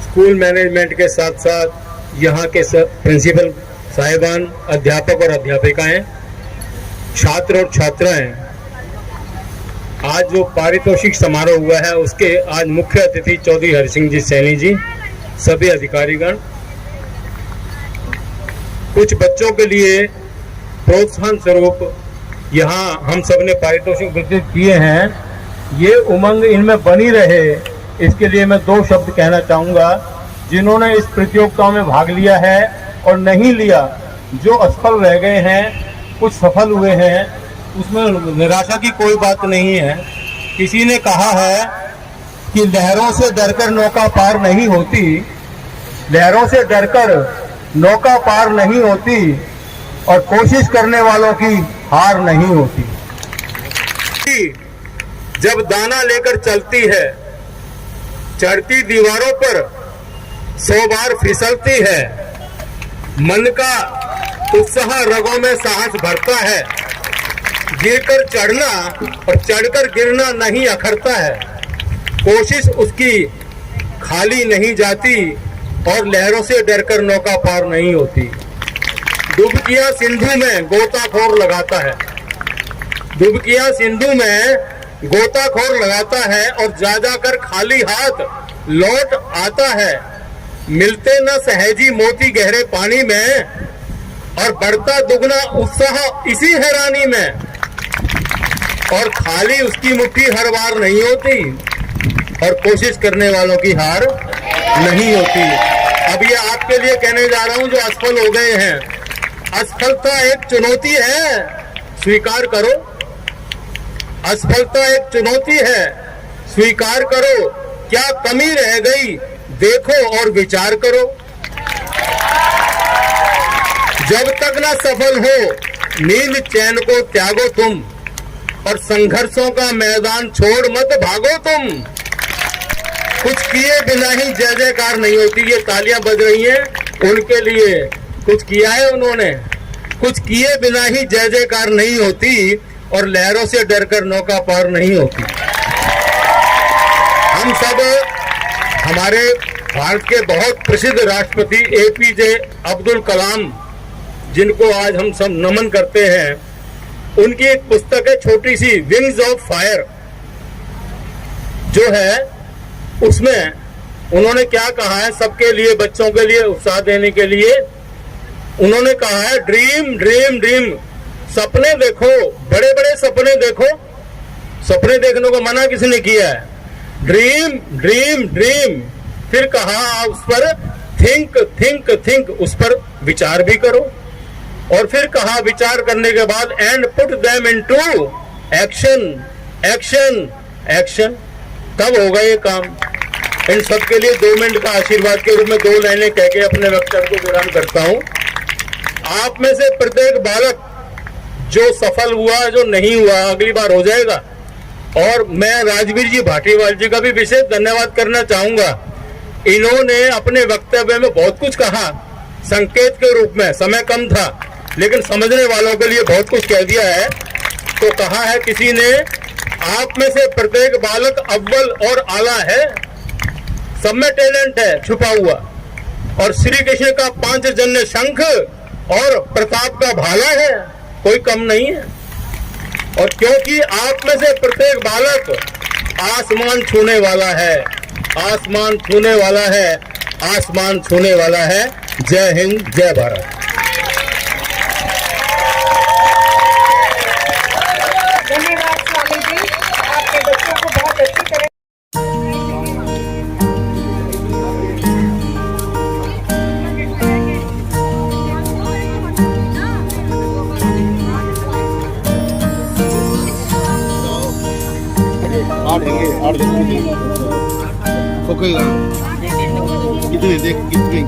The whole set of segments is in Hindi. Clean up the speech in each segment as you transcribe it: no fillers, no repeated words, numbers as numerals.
स्कूल मैनेजमेंट के साथ साथ यहाँ के प्रिंसिपल साहिबान, अध्यापक और अध्यापिकाएं, छात्र और छात्राएं, आज जो पारितोषिक समारोह हुआ है उसके आज मुख्य अतिथि चौधरी हरि सिंह जी सैनी जी, सभी अधिकारीगण, कुछ बच्चों के लिए प्रोत्साहन स्वरूप यहाँ हम सब ने पारितोषिक वितरित किए हैं। ये उमंग इनमें बनी रहे, इसके लिए मैं दो शब्द कहना चाहूँगा। जिन्होंने इस प्रतियोगिता में भाग लिया है और नहीं लिया, जो असफल रह गए हैं, कुछ सफल हुए हैं, उसमें निराशा की कोई बात नहीं है। किसी ने कहा है कि लहरों से डरकर नौका पार नहीं होती, लहरों से डरकर नौका पार नहीं होती और कोशिश करने वालों की हार नहीं होती। जब दाना लेकर चलती है, चढ़ती दीवारों पर 100 बार फिसलती है, मन का उत्साह रगों में साहस भरता है, गिरकर चढ़ना और चढ़कर गिरना नहीं अखरता है, कोशिश उसकी खाली नहीं जाती और लहरों से डरकर नौका पार नहीं होती। डुबकियां सिंधु में गोताखोर लगाता है, डुबकियां सिंधु में गोताखोर लगाता है और जा जाकर खाली हाथ लौट आता है। मिलते न सहजी मोती गहरे पानी में और बढ़ता दुगना उत्साह इसी हैरानी में, और खाली उसकी मुट्ठी हर बार नहीं होती और कोशिश करने वालों की हार नहीं होती। अब ये आपके लिए कहने जा रहा हूं जो असफल हो गए हैं, असफलता एक चुनौती है, स्वीकार करो। असफलता एक चुनौती है, स्वीकार करो। क्या कमी रह गई देखो और विचार करो। जब तक ना सफल हो नींद चैन को त्यागो तुम, और संघर्षों का मैदान छोड़ मत भागो तुम। कुछ किए बिना ही जय जयकार नहीं होती। ये तालियां बज रही हैं उनके लिए, कुछ किया है उन्होंने। कुछ किए बिना ही जय जयकार नहीं होती और लहरों से डरकर नौका पार नहीं होती। हम सब हमारे भारत के बहुत प्रसिद्ध राष्ट्रपति APJ अब्दुल कलाम, जिनको आज हम सब नमन करते हैं, उनकी एक पुस्तक है छोटी सी, विंग्स ऑफ फायर, जो है उसमें उन्होंने क्या कहा है सबके लिए, बच्चों के लिए उत्साह देने के लिए उन्होंने कहा है, ड्रीम ड्रीम ड्रीम, सपने देखो, बड़े बड़े सपने देखो। सपने देखने को मना किसने किया है? Dream dream dream. फिर कहा उस पर थिंक थिंक थिंक, उस पर विचार भी करो। और फिर कहा विचार करने के बाद and put them into action action action, तब होगा ये काम। इन सबके लिए 2 मिनट का आशीर्वाद के रूप में 2 लाइनें कह के अपने वक्तव्य को विराम करता हूं। आप में से प्रत्येक बालक जो सफल हुआ, जो नहीं हुआ, अगली बार हो जाएगा। और मैं राजवीर जी भाटीवाल जी का भी विशेष धन्यवाद करना चाहूंगा। इन्होंने अपने वक्तव्य में बहुत कुछ कहा संकेत के रूप में, समय कम था लेकिन समझने वालों के लिए बहुत कुछ कह दिया है। तो कहा है किसी ने, आप में से प्रत्येक बालक अव्वल और आला है, सब में टैलेंट है छुपा हुआ, और श्री कृष्ण का 5 जन्य शंख और प्रताप का भाला है, कोई कम नहीं है। और क्योंकि आप में से प्रत्येक बालक आसमान छूने वाला है, आसमान छूने वाला है, आसमान छूने वाला है। जय हिंद, जय भारत। धन्यवाद स्वामी जी, आपके बच्चों को बहुत अच्छी तरह आठ देंगे ठोकेगा कितने देख कितने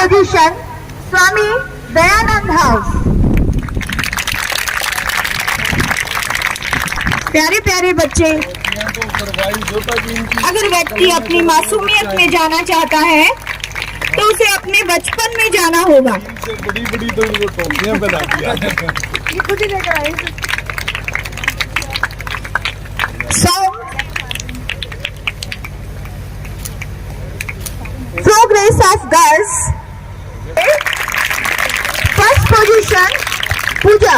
पोजीशन स्वामी दयानंद हाउस। प्यारे प्यारे बच्चे, अगर व्यक्ति अपनी मासूमियत में जाना चाहता है तो उसे अपने बचपन में जाना होगा। बड़ी बड़ी तो वो टोपियां बना दिया। Progress of girls. First position Puja.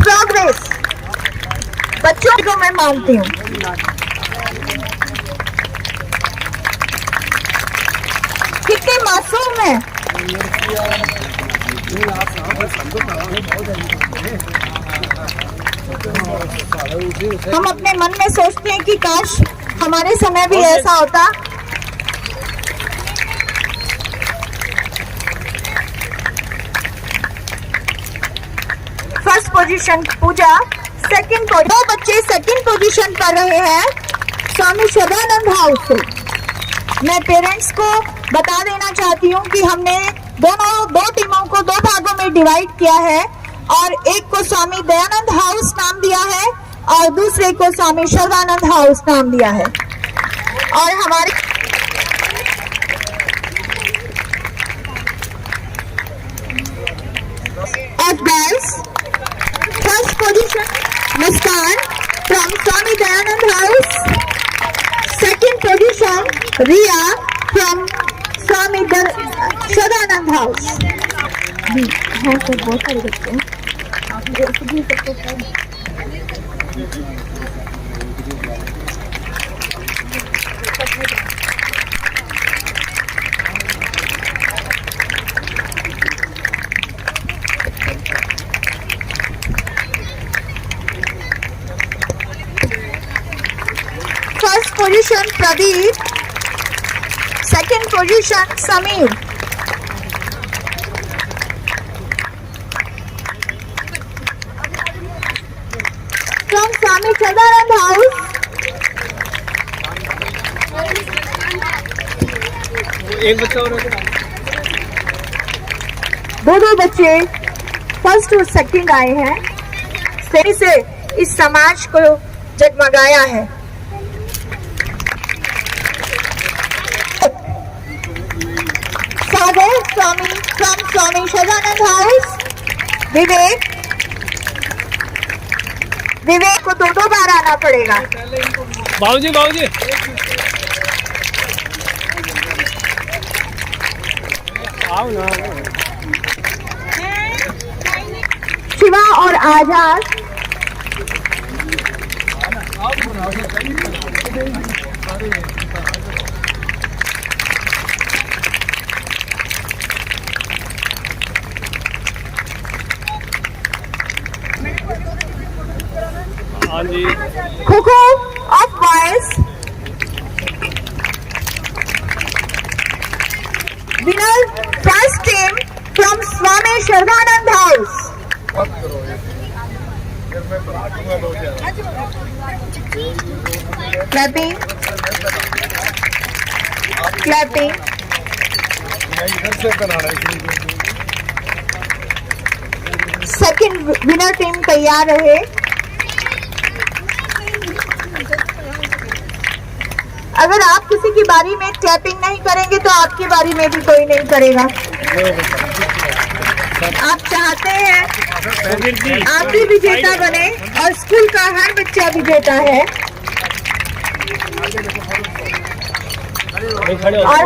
Progress बच्चों को मैं मानती हूँ। कितने मासूम हैं। हम अपने मन में सोचते हैं कि काश हमारे समय भी ऐसा होता। फर्स्ट पोजीशन पूजा, सेकंड दो बच्चे सेकंड पोजीशन पर रहे हैं स्वामी सदानंद हाउस से। मैं पेरेंट्स को बता देना चाहती हूँ कि हमने दो टीमों को 2 भागों में डिवाइड किया है और एक को स्वामी दयानंद हाउस नाम दिया है और दूसरे को स्वामी सर्वानंद हाउस नाम दिया है। और हमारे girls first position Muskan from Swami Dayanand house, second position Riya from Swami Sadanand house. हाँ तो बहुत सारे बच्चे हैं। First position Pradeep, second position Samir. From Swami Sadanand house एक बच्चा और दो बच्चे फर्स्ट और सेकंड आए हैं। सही से इस समाज को जगमगाया है। सागर स्वामी फ्रॉम स्वामी सदानंद हाउस, विवेक को दो बार आना पड़ेगा। बाबूजी बाबूजी आओ ना। शिवा और आजाद हाँ जी। Kho-kho of boys, winner first team from Swami Sarvanand house. Clapping clapping. Second winner team तैयार रहे। अगर आप किसी की बारी में क्लैपिंग नहीं करेंगे तो आपकी बारी में भी कोई नहीं करेगा। आप चाहते हैं आप भी विजेता बने और स्कूल का हर बच्चा विजेता है। और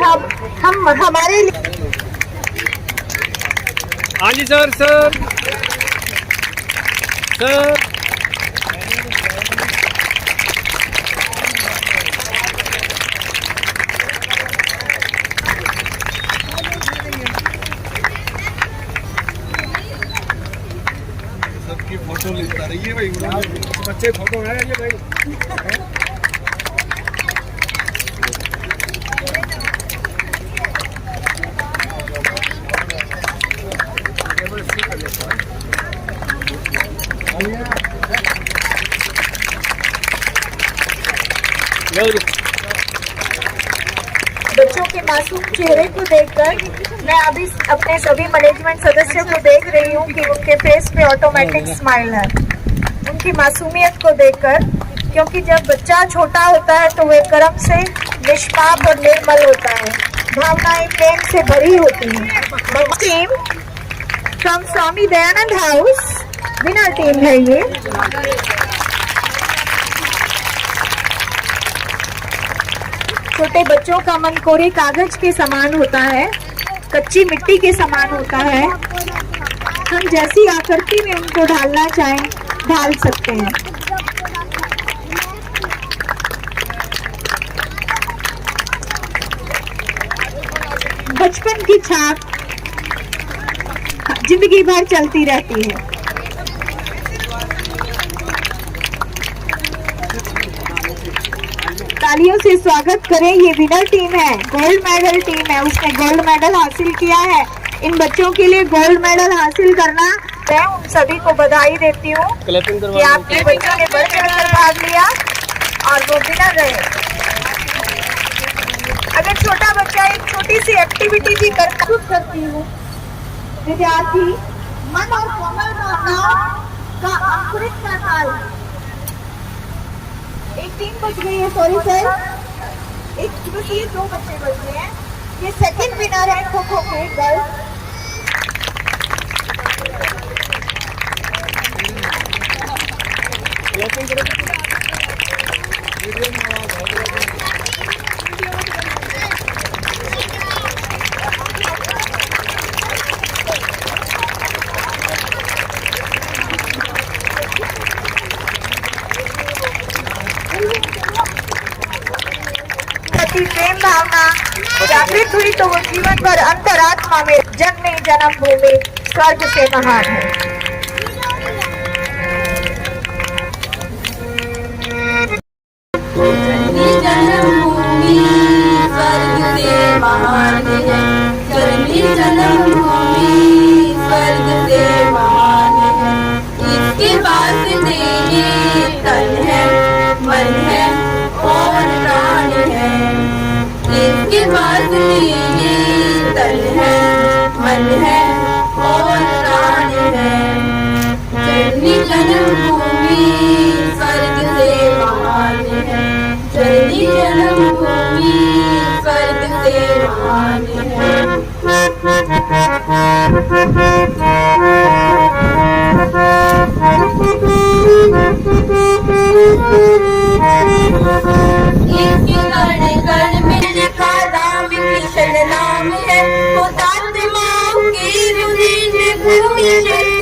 हम हमारे लिए। हाँ जी सर सर सर। सबकी फोटो लेता रहिए भाई। बच्चे फोटो है ये भाई। बच्चों के मासूम चेहरे को देखकर मैं अभी अपने सभी मैनेजमेंट सदस्यों को देख रही हूँ कि उनके फेस पे ऑटोमेटिक स्माइल है, उनकी मासूमियत को देखकर। क्योंकि जब बच्चा छोटा होता है तो वह कर्म से निष्पाप और निर्मल होता है, भावनाएं प्रेम से भरी होती हैं। Team from Swami Dayanand house winner team है ये। छोटे बच्चों का मन कोरे कागज के समान होता है, कच्ची मिट्टी के समान होता है। हम जैसी आकृति में उनको ढालना चाहें ढाल सकते हैं। बचपन की छाप जिंदगी भर चलती रहती है। तालियों से स्वागत करें, ये विनर टीम है, गोल्ड मेडल टीम है, उसने गोल्ड मेडल हासिल किया है। इन बच्चों के लिए गोल्ड मेडल हासिल करना, मैं उन सभी को बधाई देती हूँ कि आपके बच्चों ने बढ़ चढ़कर भाग लिया और वो विनर रहे। अगर छोटा बच्चा एक छोटी सी एक्टिविटी भी करती हूँ, विद्यार्थी मन और कोमल भावनाओं का अंकुरित का काल। एक टीम बच गई है, सॉरी सर, एक बस ये 2 बच्चे बच गए हैं। ये सेकंड विनर है खो खो के गर्ल्स। प्रेम भावना जागृत हुई तो वो जीवन भर अंतरात्मा में जन्मी जन्मभूमि स्वर्ग से महान है। जन्मभूमि स्वर्ग से महान है, जन्मी जन्मभूमि स्वर्ग से महान है। इसके वास्ते ये तन है, मन है और प्राण है। इसके वास्ते ये तन है, मन है और प्राण है। जन्मी जन्मभूमि स्वर्ग से महान है, जन्मी जन्मभूमि स्वर्ग से महान है। इसके कण कण में लिखा राम कृष्ण नाम है, हुतात्माओं की रुधिर भूमि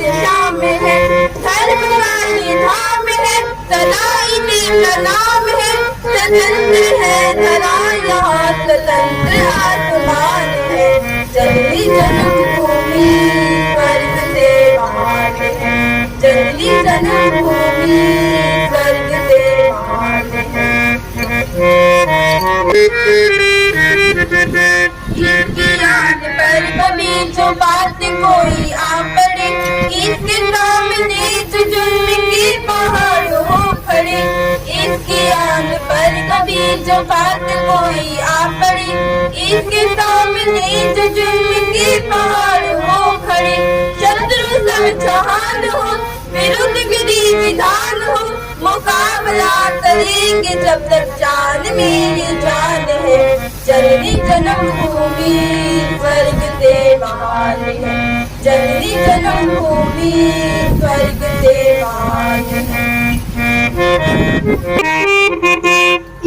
श्याम है। धर्म का ये धाम है, सदा इन्हीं का नाम है। स्वतंत्र है धरा यहाँ, स्वतंत्र आसमान है। जन्मी जन्मभूमि स्वर्ग से महान है, जन्मी जन्मभूमि स्वर्ग से महान है। इसकी याद पर कभी जो बात कोई आ पड़े, इसके सामने जो जुल्म की पहाड़ हो खड़े। इसकी याद पर कभी जो बात कोई आ पड़े, इसके सामने जो जुल्म की पहाड़ हो खड़े। शत्रु सब जहान हो, विरुद्ध विधि विधान हो, मुकाबला करेंगे जब तक जान मेरी जान है। जननी जन्मभूमि स्वर्ग से महान है, जननी जन्मभूमि स्वर्ग से महान है।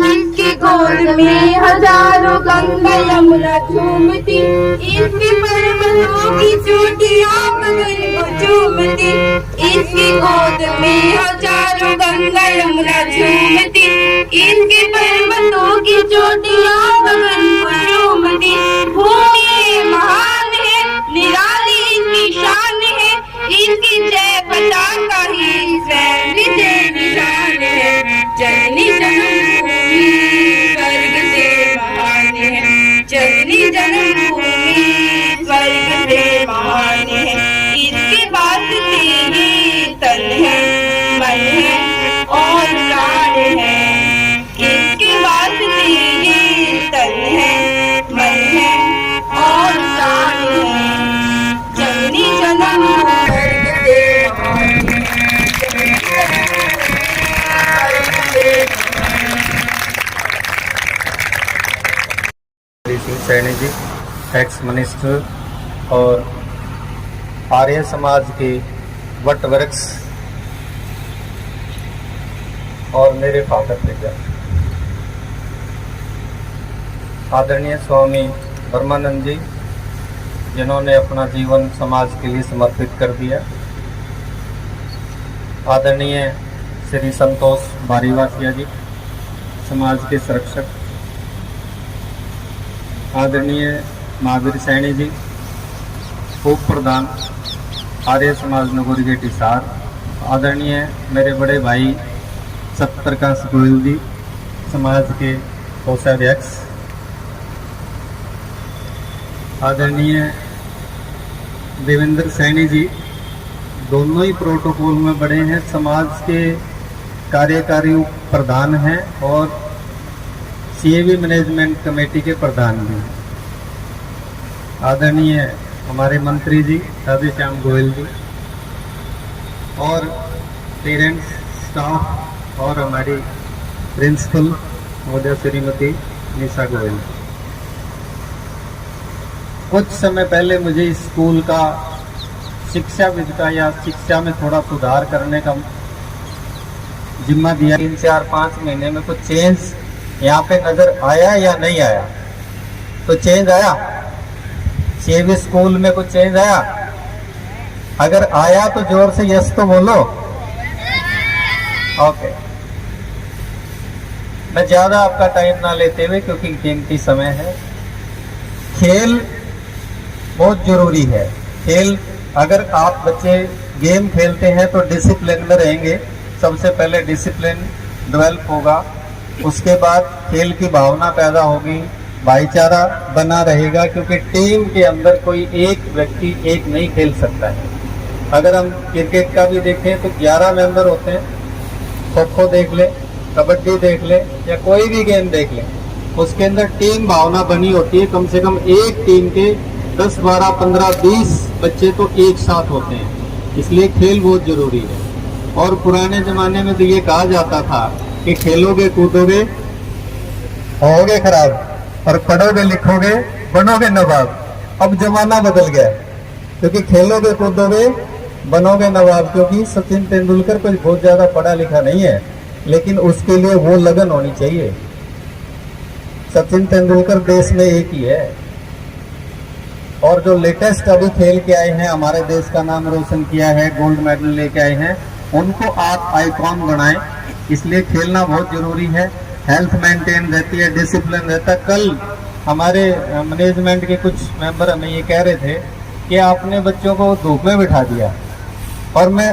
इसकी गोद में हजारों गंगा यमुना झूमती, इसके पर्वतों की चोटियां गगन को झूमती। इसकी गोद में हजारों गंगा यमुना झूमती, इसके पर्वतों की चोटियां गगन को झूमती। भूमि महान है, निराली इसकी शान है, इसकी जय पताका ही स्वयं विजय निशान है। जननी जन्मभूमि स्वर्ग से महान है, जननी जन्मभूमि स्वर्ग से महान है। इसके वास्ते ये तन है, मन है और प्राण है। इसके वास्ते ये तन है, सैनी जी, एक्स मिनिस्टर और आर्य समाज के वट वृक्ष और मेरे फादर पिता आदरणीय स्वामी ब्रह्मानंद जी, जिन्होंने अपना जीवन समाज के लिए समर्पित कर दिया। आदरणीय श्री संतोष बारीवासिया जी, समाज के संरक्षक। आदरणीय महावीर सैनी जी, उप प्रधान आर्य समाज नगोरी गेट हिसार। आदरणीय मेरे बड़े भाई सत्यप्रकाश गोयल जी, समाज के कोषाध्यक्ष। आदरणीय देवेंद्र सैनी जी, दोनों ही प्रोटोकॉल में बड़े हैं, समाज के कार्यकारी प्रधान हैं और सीएवी मैनेजमेंट कमेटी के प्रधान भी हैं। आदरणीय हमारे मंत्री जी राधे श्याम गोयल जी और पेरेंट्स, स्टाफ और हमारी प्रिंसिपल महोदया श्रीमती निशा गोयल। कुछ समय पहले मुझे इस स्कूल का शिक्षाविद का या शिक्षा में थोड़ा सुधार करने का जिम्मा दिया। 3, 4, 5 महीने में कुछ चेंज यहाँ पे नजर आया या नहीं आया? तो चेंज आया, सीएवी स्कूल में कुछ चेंज आया? अगर आया तो जोर से यस तो बोलो। ओके, मैं ज्यादा आपका टाइम ना लेते हुए, क्योंकि कीमती समय है, खेल बहुत जरूरी है। खेल, अगर आप बच्चे गेम खेलते हैं तो डिसिप्लिन में रहेंगे। सबसे पहले डिसिप्लिन डेवलप होगा, उसके बाद खेल की भावना पैदा होगी, भाईचारा बना रहेगा, क्योंकि टीम के अंदर कोई एक व्यक्ति एक नहीं खेल सकता है। अगर हम क्रिकेट का भी देखें तो 11 मेंबर होते हैं। खो खो देख ले, कबड्डी देख ले या कोई भी गेम देख ले, उसके अंदर टीम भावना बनी होती है। कम से कम एक टीम के 10, 12, 15, 20 बच्चे तो एक साथ होते हैं, इसलिए खेल बहुत जरूरी है। और पुराने जमाने में तो ये कहा जाता था कि खेलोगे कूदोगे होगे खराब और पढ़ोगे लिखोगे बनोगे नवाब। अब जमाना बदल गया, क्योंकि खेलोगे कूदोगे बनोगे नवाब। क्योंकि सचिन तेंदुलकर कोई बहुत ज्यादा पढ़ा लिखा नहीं है, लेकिन उसके लिए वो लगन होनी चाहिए। सचिन तेंदुलकर देश में एक ही है। और जो लेटेस्ट अभी खेल के आए हैं, हमारे देश का नाम रोशन किया है, गोल्ड मेडल लेके आए हैं, उनको आप आइकॉन बनाएं। इसलिए खेलना बहुत जरूरी है। हेल्थ मेंटेन रहती है, डिसिप्लिन रहता है। कल हमारे मैनेजमेंट के कुछ मेंबर हमें ये कह रहे थे कि आपने बच्चों को धूप में बिठा दिया, और मैं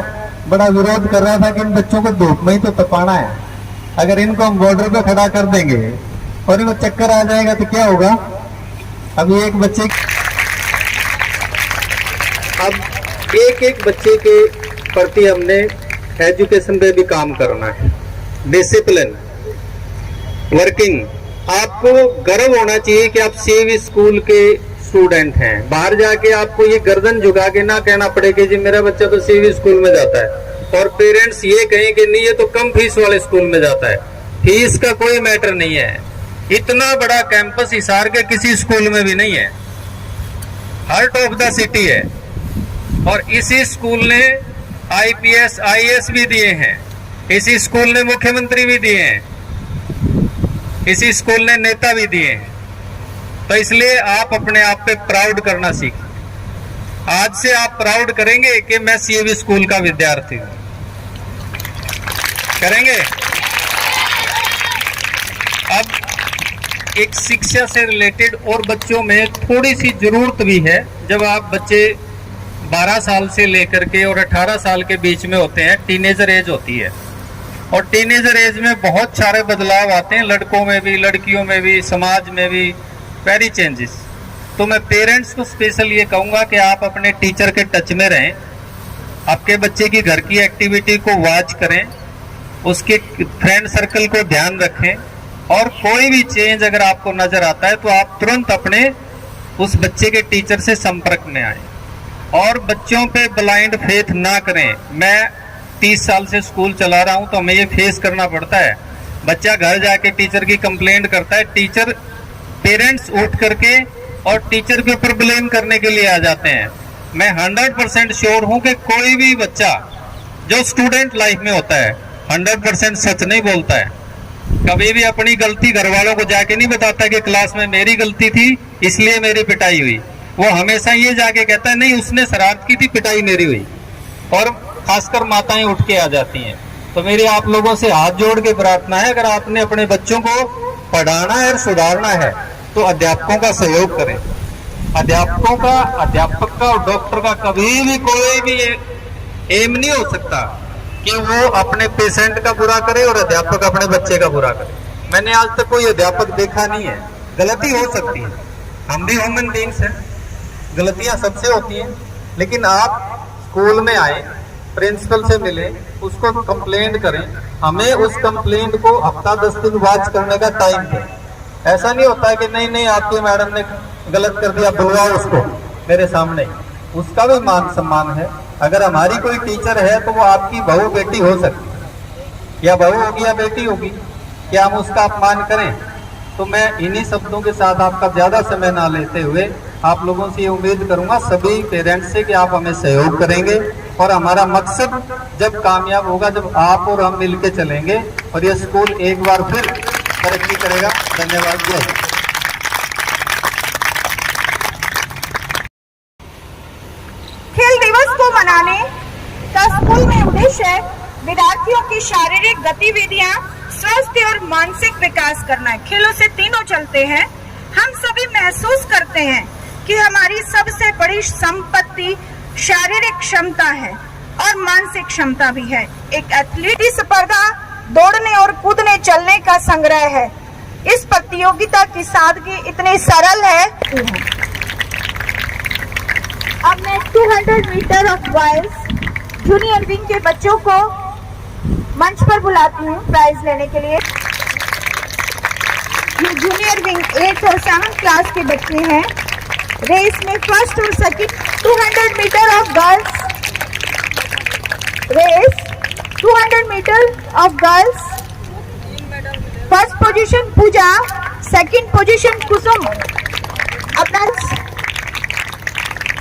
बड़ा विरोध कर रहा था कि इन बच्चों को धूप में ही तो तपाना है। अगर इनको हम बॉर्डर पे खड़ा कर देंगे और इनको चक्कर आ जाएगा तो क्या होगा? अभी एक बच्चे एक बच्चे के प्रति हमने एजुकेशन पे भी काम करना है। Discipline, working. आपको गर्व होना चाहिए कि आप सीएवी स्कूल के स्टूडेंट हैं। बाहर जाके आपको ये गर्दन झुका के ना कहना पड़े कि जी मेरा बच्चा तो सीएवी स्कूल में जाता है, और पेरेंट्स ये कहें कि नहीं ये तो कम फीस वाले स्कूल में जाता है। फीस का कोई मैटर नहीं है। इतना बड़ा कैंपस हिसार के किसी स्कूल में भी नहीं है, हार्ट ऑफ द सिटी है। और इसी स्कूल ने आईपीएस आईएएस भी दिए हैं, इसी स्कूल ने मुख्यमंत्री भी दिए हैं, इसी स्कूल ने नेता भी दिए हैं। तो इसलिए आप अपने आप पे प्राउड करना सीखें। आज से आप प्राउड करेंगे कि मैं सीएवी स्कूल का विद्यार्थी हूं, करेंगे। अब एक शिक्षा से रिलेटेड और बच्चों में थोड़ी सी जरूरत भी है। जब आप बच्चे 12 साल से लेकर के और 18 साल के बीच में होते हैं, टीनेजर एज होती है, और टीनेजर एज में बहुत सारे बदलाव आते हैं, लड़कों में भी, लड़कियों में भी, समाज में भी, वेरी चेंजेस। तो मैं पेरेंट्स को स्पेशल ये कहूँगा कि आप अपने टीचर के टच में रहें, आपके बच्चे की घर की एक्टिविटी को वॉच करें, उसके फ्रेंड सर्कल को ध्यान रखें, और कोई भी चेंज अगर आपको नजर आता है तो आप तुरंत अपने उस बच्चे के टीचर से संपर्क में आए। और बच्चों पे ब्लाइंड फेथ ना करें। मैं 30 साल से स्कूल चला रहा हूं तो हमें ये फेस करना पड़ता है। बच्चा घर जाके टीचर की कंप्लेंट करता है, टीचर पेरेंट्स उठ करके और टीचर के ऊपर ब्लेम करने के लिए आ जाते हैं। मैं 100% श्योर हूं कि कोई भी बच्चा जो स्टूडेंट लाइफ में होता है 100% सच नहीं बोलता है। कभी भी अपनी गलती घर वालों को जाके नहीं बताता कि क्लास में मेरी गलती थी इसलिए मेरी पिटाई हुई। वो हमेशा ये जाके कहता है नहीं उसने शरारत की थी पिटाई मेरी हुई। और खासकर माताएं उठ के आ जाती हैं। तो मेरी आप लोगों से हाथ जोड़ के प्रार्थना है, अगर आपने अपने बच्चों को पढ़ाना है और सुधारना है तो अध्यापकों का सहयोग करें। अध्यापक का और डॉक्टर का कभी भी कोई भी एम नहीं हो सकता कि वो अपने पेशेंट का बुरा करे और अध्यापक अपने बच्चे का बुरा करे। मैंने आज तक कोई अध्यापक देखा नहीं है। गलती हो सकती है, हम भी ह्यूमन बीइंग्स हैं, गलतियां सबसे होती हैं। लेकिन आप स्कूल में आए, प्रिंसिपल से मिले, उसको कंप्लेंट करें। हमें उस कंप्लेंट को हफ्ता 10 दिन वाच करने का टाइम है। ऐसा नहीं होता है कि नहीं आपकी मैडम ने गलत कर दिया, बुलवाओ उसको मेरे सामने। उसका भी मान सम्मान है। अगर हमारी कोई टीचर है तो वो आपकी बहू बेटी हो सकती है, या बहू होगी या बेटी होगी, क्या हम उसका अपमान करें? तो मैं इन्हीं शब्दों के साथ आपका ज्यादा समय ना लेते हुए आप लोगों से ये उम्मीद करूंगा, सभी पेरेंट्स से, कि आप हमें सहयोग करेंगे। और हमारा मकसद जब कामयाब होगा जब आप और हम मिलके चलेंगे और ये स्कूल एक बार फिर तरक्की करेगा। धन्यवाद। खेल दिवस को मनाने का स्कूल में उद्देश्य विद्यार्थियों की शारीरिक गतिविधियां, स्वस्थ और मानसिक विकास करना है। खेलों से तीनों चलते हैं। हम सभी महसूस करते हैं कि हमारी सबसे बड़ी संपत्ति शारीरिक क्षमता है और मानसिक क्षमता भी है। एक एथलीट की स्पर्धा दौड़ने और कूदने चलने का संग्रह है। इस प्रतियोगिता की सादगी इतनी सरल है। अब मैं 200 metre of boys junior wing के बच्चों को मंच पर बुलाती हूँ प्राइज लेने के लिए। ये जूनियर विंग 8 और 7 क्लास के बच्चे हैं। रेस में फर्स्ट और second 200 metre of girls race 200 metre of girls. First position Pooja, second position Kusum, अपना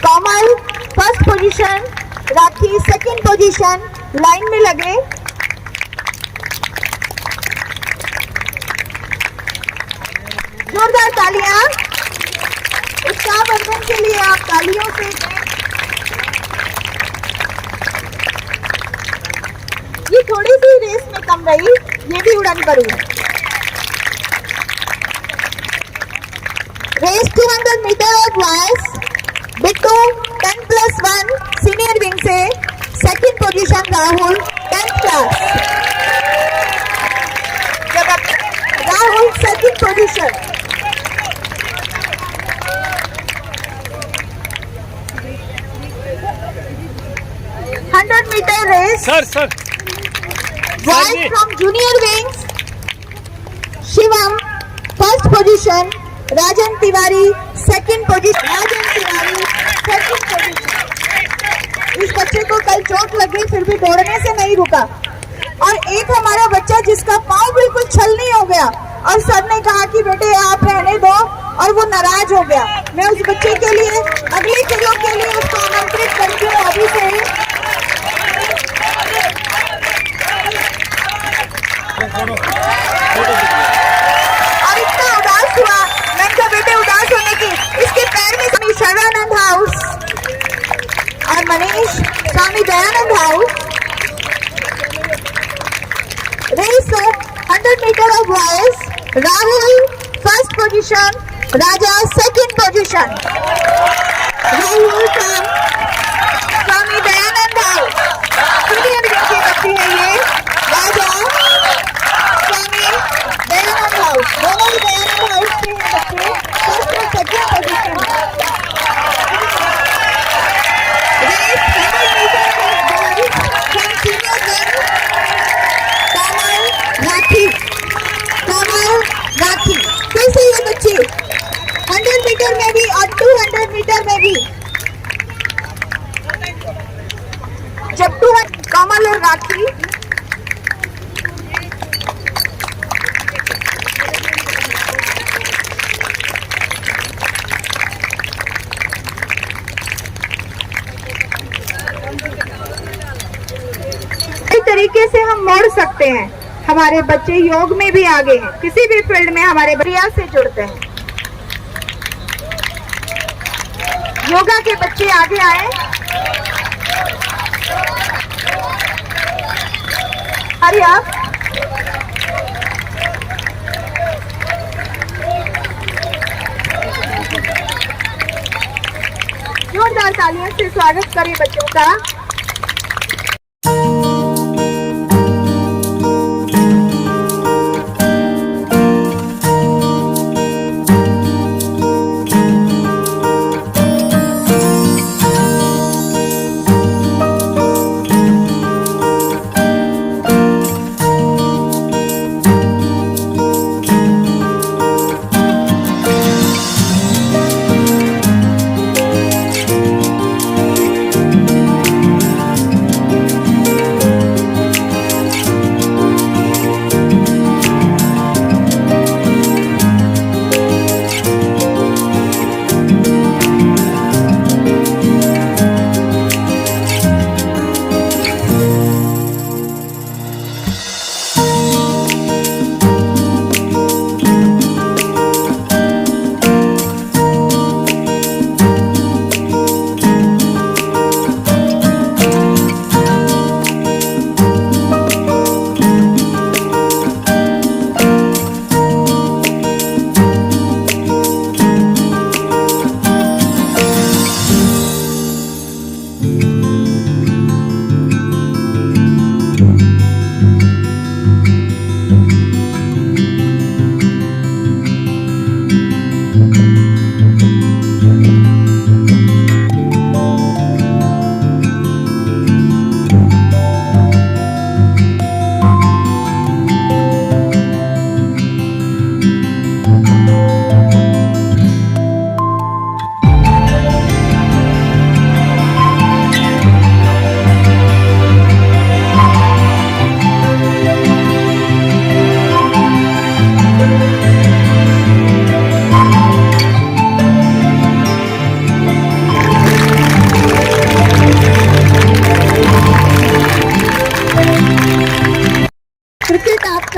Kamal first position, Rakhi second position. Line में लगे। जोरदार तालियां उत्साहवर्धन के लिए। आप तालियों से ये थोड़ी सी रेस में कम रही, ये भी उड़न करूँ। रेस 200 मीटर और बॉयज बिट्टू 10+1 सीनियर विंग से second position Rahul 10th class. Rahul second position. Meter race sir boys from junior wings. Shivam first position, Rajan Tiwari second position. इस बच्चे को कल चोट लगी फिर भी दौड़ने से नहीं रुका। और एक हमारा बच्चा जिसका पाँव बिल्कुल छलनी हो गया और सर ने कहा कि बेटे आप रहने दो, और वो नाराज हो गया। मैं उस बच्चे के लिए अगले खेलों के लिए उसको आमंत्रित करती हूँ अभी से। और इतना उदास हुआ, मैं कहा बेटे उदास होने की। इसके पैर में स्वामी शरणानंद हाउस और Manish Swami Dayanand house. Race 100 metre of boys Rahul first position, Raja second position. Rahul Swami Dayanand house senior wing के बच्चे हैं ये। राजा स्वामी दयानंद हाउस, दोनों ही दयानंद हाउस के हैं बच्चे, फर्स्ट और second position. Race 100 metre from senior wing Kamal Rakhi. कैसे ये बच्चे 100 मीटर में भी और 200 मीटर में भी, जब 200 कमल और राखी तरीके से हम मोड़ सकते हैं। हमारे बच्चे योग में भी आगे हैं, किसी भी फील्ड में हमारे क्रिया से जुड़ते हैं। योगा के बच्चे आगे आए। हरी आप जोरदार तालियों से स्वागत करें बच्चों का।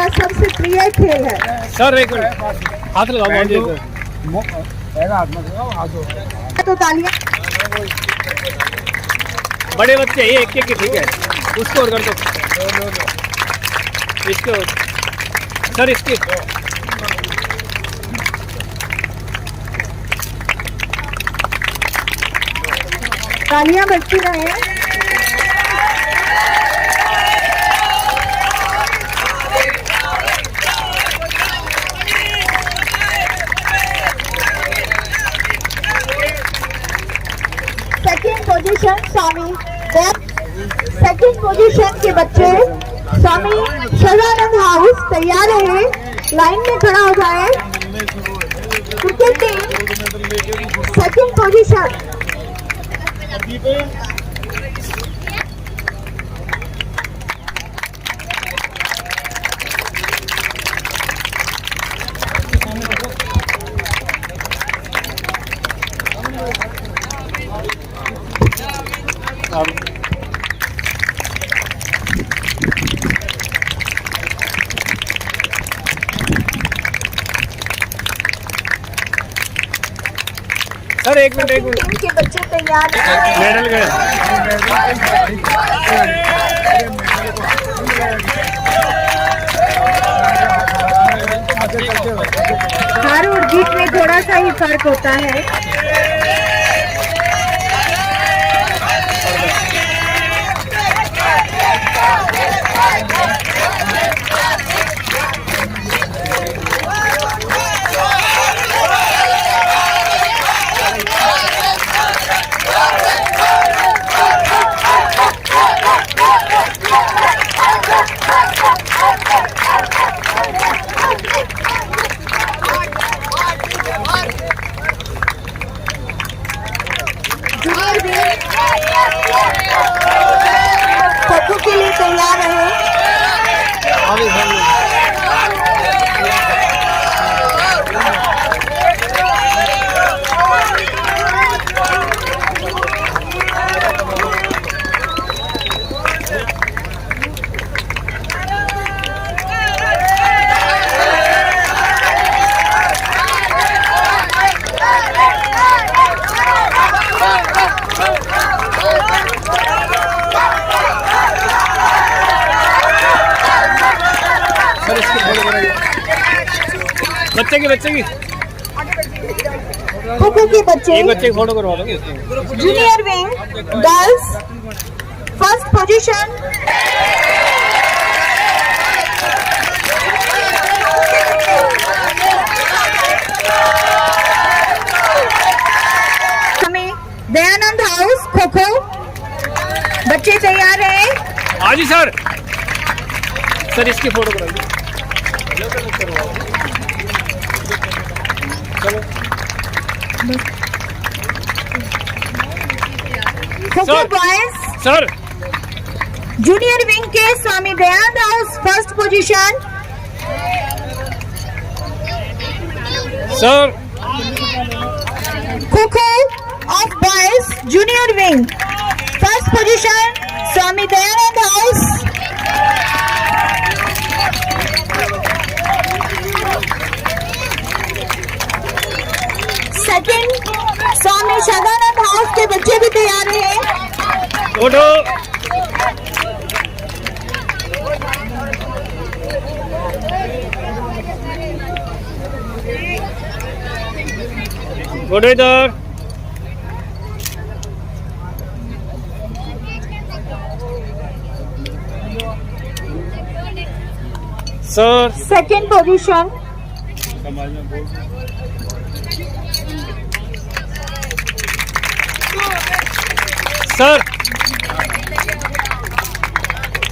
सबसे प्रिय खेल है। सर एक मिनट हाथ लगाओ हाथ मत लगाओ हाथ तो तालियां। बड़े बच्चे ये एक ठीक है उसको और कर दो इसको सर इसकी तालियां बजती रहे। सेकंड पोजीशन स्वामी सेकंड पोजीशन के बच्चे स्वामी सदानंद हाउस तैयार है, लाइन में खड़ा हो जाए। Cricket team second position. Sir एक मिनट टीम के बच्चे तैयार हैं। मेडल गए हार और जीत में थोड़ा सा ही फर्क होता है। खो के लिए तैयार रहे। के बच्चे की खो-खो के बच्चे एक बच्चे की फोटो करवा दो। Junior wing girls first position. हमें दयानंद हाउस खो-खो बच्चे तैयार हैं। हाँ जी सर। सर इसकी फोटो कराइए। चलो kho-kho sir. Boys sir. Junior wing के Swami Dayanand house first position. Sir. Kho-kho of boys junior wing first position Swami Dayanand house. Second Swami Sadanand house के बच्चे भी तैयार हैं। फोटो। फोटो इधर। सर। Second position sir.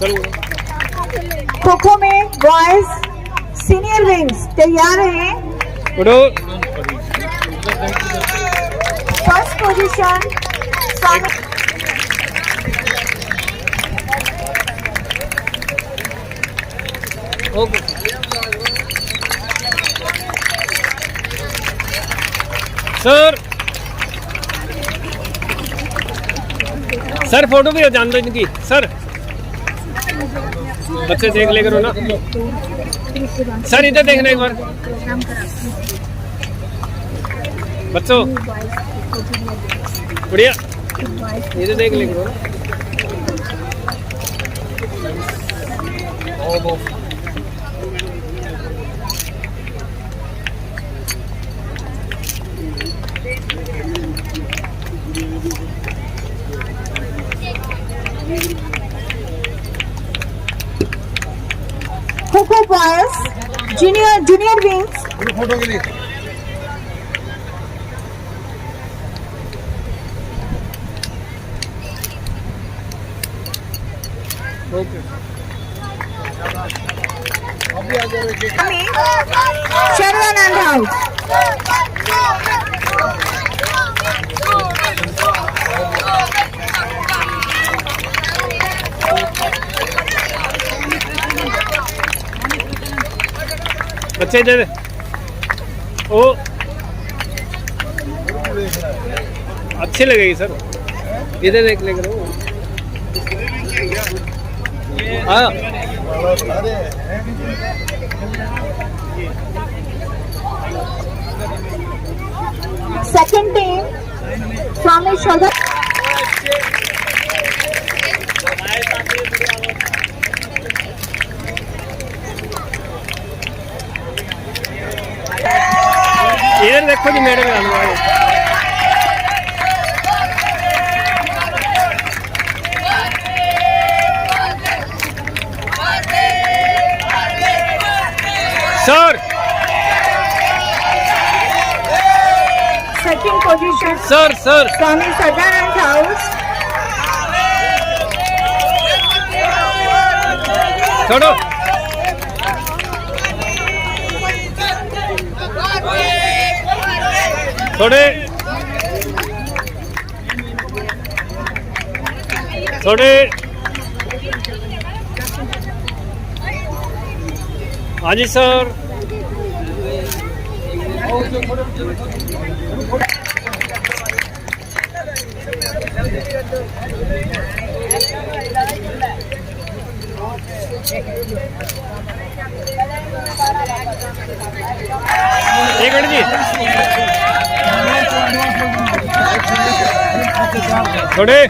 चलो खो-खो में बॉयज सीनियर विंग्स तैयार हैं। फोटो। फर्स्ट पोजीशन स्वामी ओके। सर। सर फोटो भी जान दो इनकी। सर बच्चे देख ले करो ना। सर इधर देखना एक बार। बच्चों बढ़िया इधर देख ले करो ना। Kho-kho boys junior wings photo के लिए। ओके। स्वामी सर्वानंद हाउस। बच्चे इधर। ओ अच्छी लगेगी सर। इधर देख ले करो। हाँ सेकंड टीम स्वामी सदा इधर देखो जी madam. Sir. Second position sir. Sir. Swami Sadanand house. छोड़ो। थोड़े थोड़े। हाँ जी सर। एक मिनट जी। थोड़े।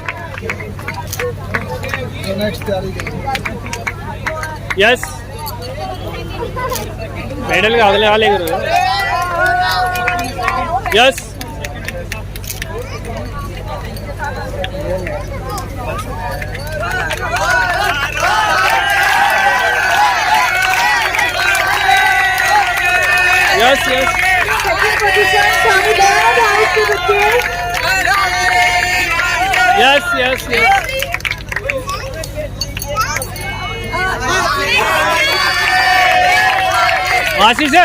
यस मेडल का अगले वाले करो। Yes yes yes second position Swami Dayanand house के बच्चे। यस यस यस आशीष है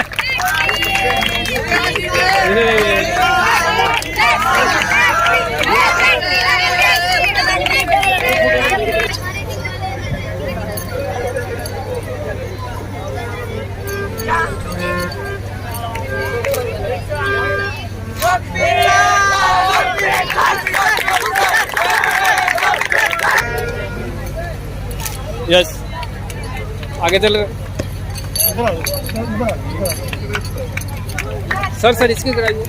यस आगे चल सर सर इसकी कराइए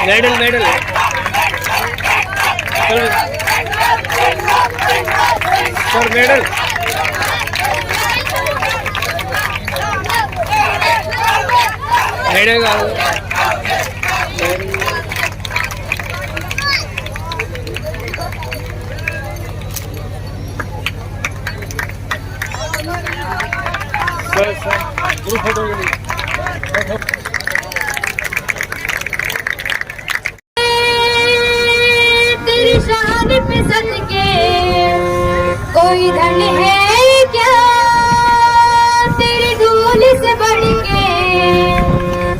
medal medal sir medal medal sir sir group photo के लिए तेरी शान पे सदके कोई धन है क्या तेरी धूल से बढ़ के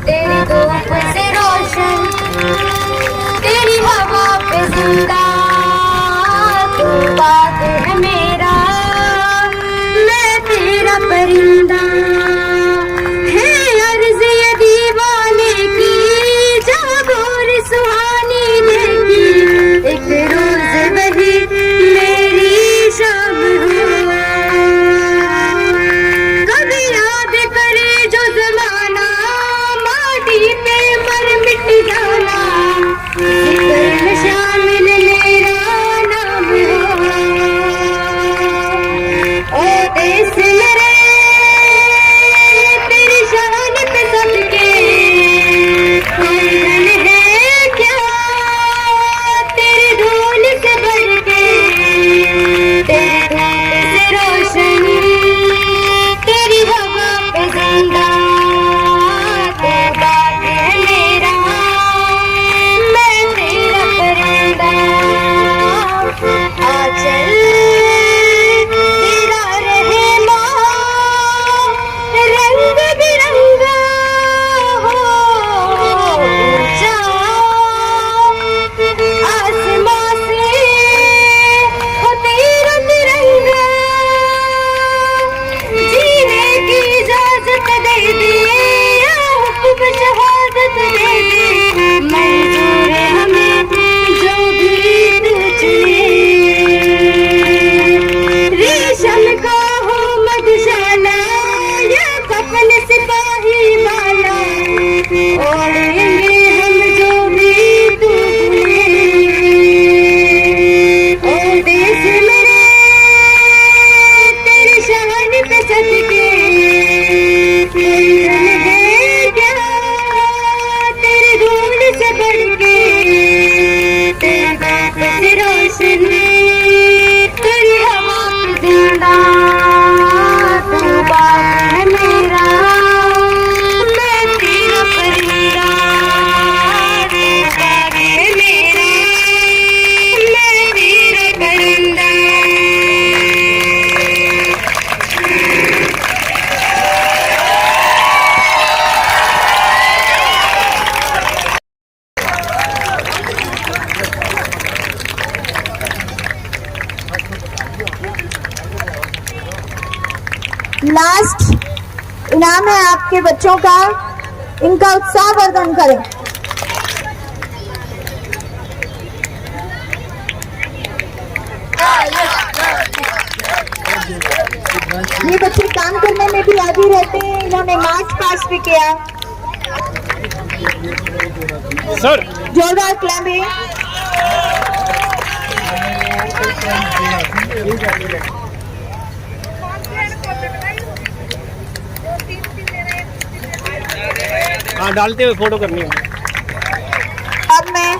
तेरी धूप से रोशन तेरी हवा पे जिंदा तू बात है मेरा मैं तेरा परिंदा है अर्ज़ ये दीवाने की जागोर सुहानी देखी एक रोज वही मेरी शाम हो कभी याद करे जो जमाना माटी पे मर मिट जाना जिक्र में शामिल मेरा नाम हो ओ देश मेरे तेरी शान पे सदके कोई धन है क्या तेरी धूल से बढ़ के तेरी धूप से रोशन तेरी हवा पे जिंदा तू बात है मेरा मैं तेरा परिंदा आ चल तेरा रहे माँ रंग बिरंगा हो ऊंचा आसमां से हो तेरा तिरंगा जीने की इजाजत दे दे या हुक्म शहादत दे दे मंजूर है हमें जो भी तू चुने रेशम का हो मधुशाला या कफन सिपाही वाला ओढ़ेंगे हम जो भी तू चुने ओ देश मेरे तेरी शान पे सदके कोई धन है क्या तेरी धूल से बढ़ के तेरी बात से रोशन तेरी हवा पे जिंदा तू बात है मेरा मैं तेरा परिंदा तू बात है मेरा मैं तेरा परिंदा लास्ट इनाम है आपके बच्चों का, इनका उत्साह वर्धन करें। ये बच्चे काम करने में भी आदी रहते हैं, इन्होंने मार्च पास भी किया। सर जोरदार क्लैपिंग। हाँ डालते हुए फोटो करनी है। अब मैं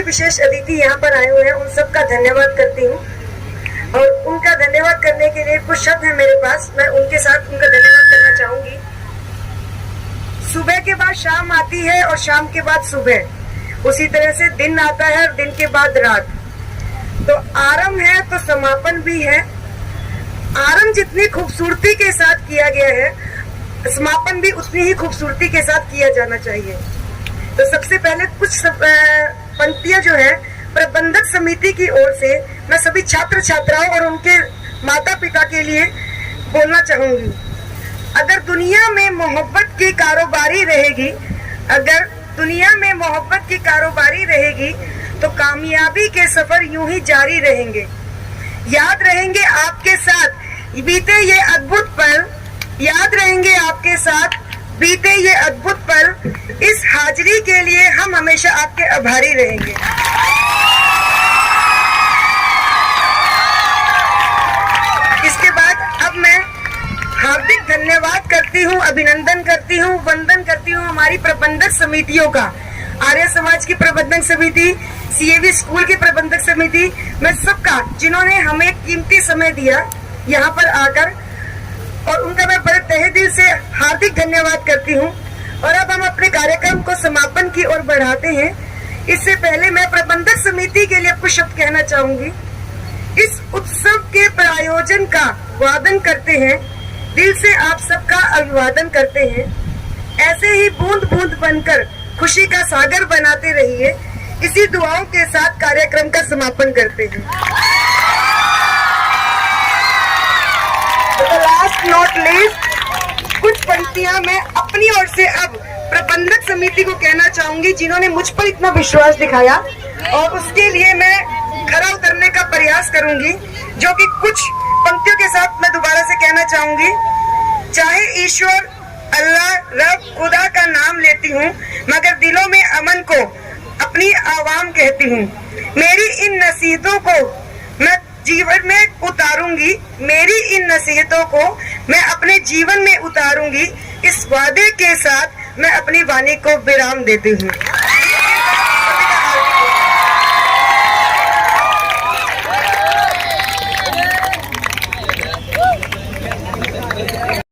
विशेष अतिथि यहाँ पर आए हुए हैं उन सबका धन्यवाद करती हूँ। और उनका धन्यवाद करने के लिए कुछ शब्द है मेरे पास, मैं उनके साथ उनका धन्यवाद करना चाहूंगी। सुबह के बाद शाम आती है और शाम के बाद सुबह, उसी तरह से दिन आता है और दिन के बाद रात। तो आरंभ है तो समापन भी है। आरंभ जितनी खूबसूरती के साथ किया गया है, समापन भी उतनी ही खूबसूरती के साथ किया जाना चाहिए। तो सबसे पहले कुछ पंक्तियां जो है प्रबंधक समिति की ओर से मैं सभी छात्र छात्राओं और उनके माता पिता के लिए बोलना चाहूंगी। अगर दुनिया में मोहब्बत की कारोबारी रहेगी, अगर दुनिया में मोहब्बत की कारोबारी रहेगी तो कामयाबी के सफर यूं ही जारी रहेंगे। याद रहेंगे आपके साथ बीते ये अद्भुत पल, याद रहेंगे आपके साथ बीते ये अद्भुत पल। इस हाजिरी के लिए हम हमेशा आपके आभारी रहेंगे। इसके बाद अब मैं हार्दिक धन्यवाद करती हूँ, अभिनंदन करती हूँ, वंदन करती हूँ हमारी प्रबंधक समितियों का, आर्य समाज की प्रबंधक समिति, सीएवी स्कूल की प्रबंधक समिति, मैं सबका जिन्होंने हमें कीमती समय दिया यहाँ पर आकर, और उनका मैं बड़े तहे दिल से हार्दिक धन्यवाद करती हूँ। और अब हम अपने कार्यक्रम को समापन की ओर बढ़ाते हैं। इससे पहले मैं प्रबंधक समिति के लिए कुछ शब्द कहना चाहूंगी। इस उत्सव के प्रायोजन का वादन करते हैं, दिल से आप सबका अभिवादन करते हैं। ऐसे ही बूंद बूंद बनकर खुशी का सागर बनाते रहिए। इसी दुआओं के साथ कार्यक्रम का समापन करते हैं। लास्ट नॉट लीस्ट, कुछ पंक्तियां मैं अपनी ओर से अब प्रबंधक समिति को कहना चाहूंगी, जिन्होंने मुझ पर इतना विश्वास दिखाया, और उसके लिए मैं खरा उतरने का प्रयास करूंगी, जो कि कुछ पंक्तियों के साथ मैं दोबारा से कहना चाहूंगी। चाहे ईश्वर, अल्लाह, रब, खुदा का नाम लेती हूँ, मगर दिलों में अमन को अपनी आवाम कहती हूँ। मेरी इन नसीहतों को मैं जीवन में उतारूंगी, मेरी इन नसीहतों को मैं अपने जीवन में उतारूंगी। इस वादे के साथ मैं अपनी वाणी को विराम देती हूँ।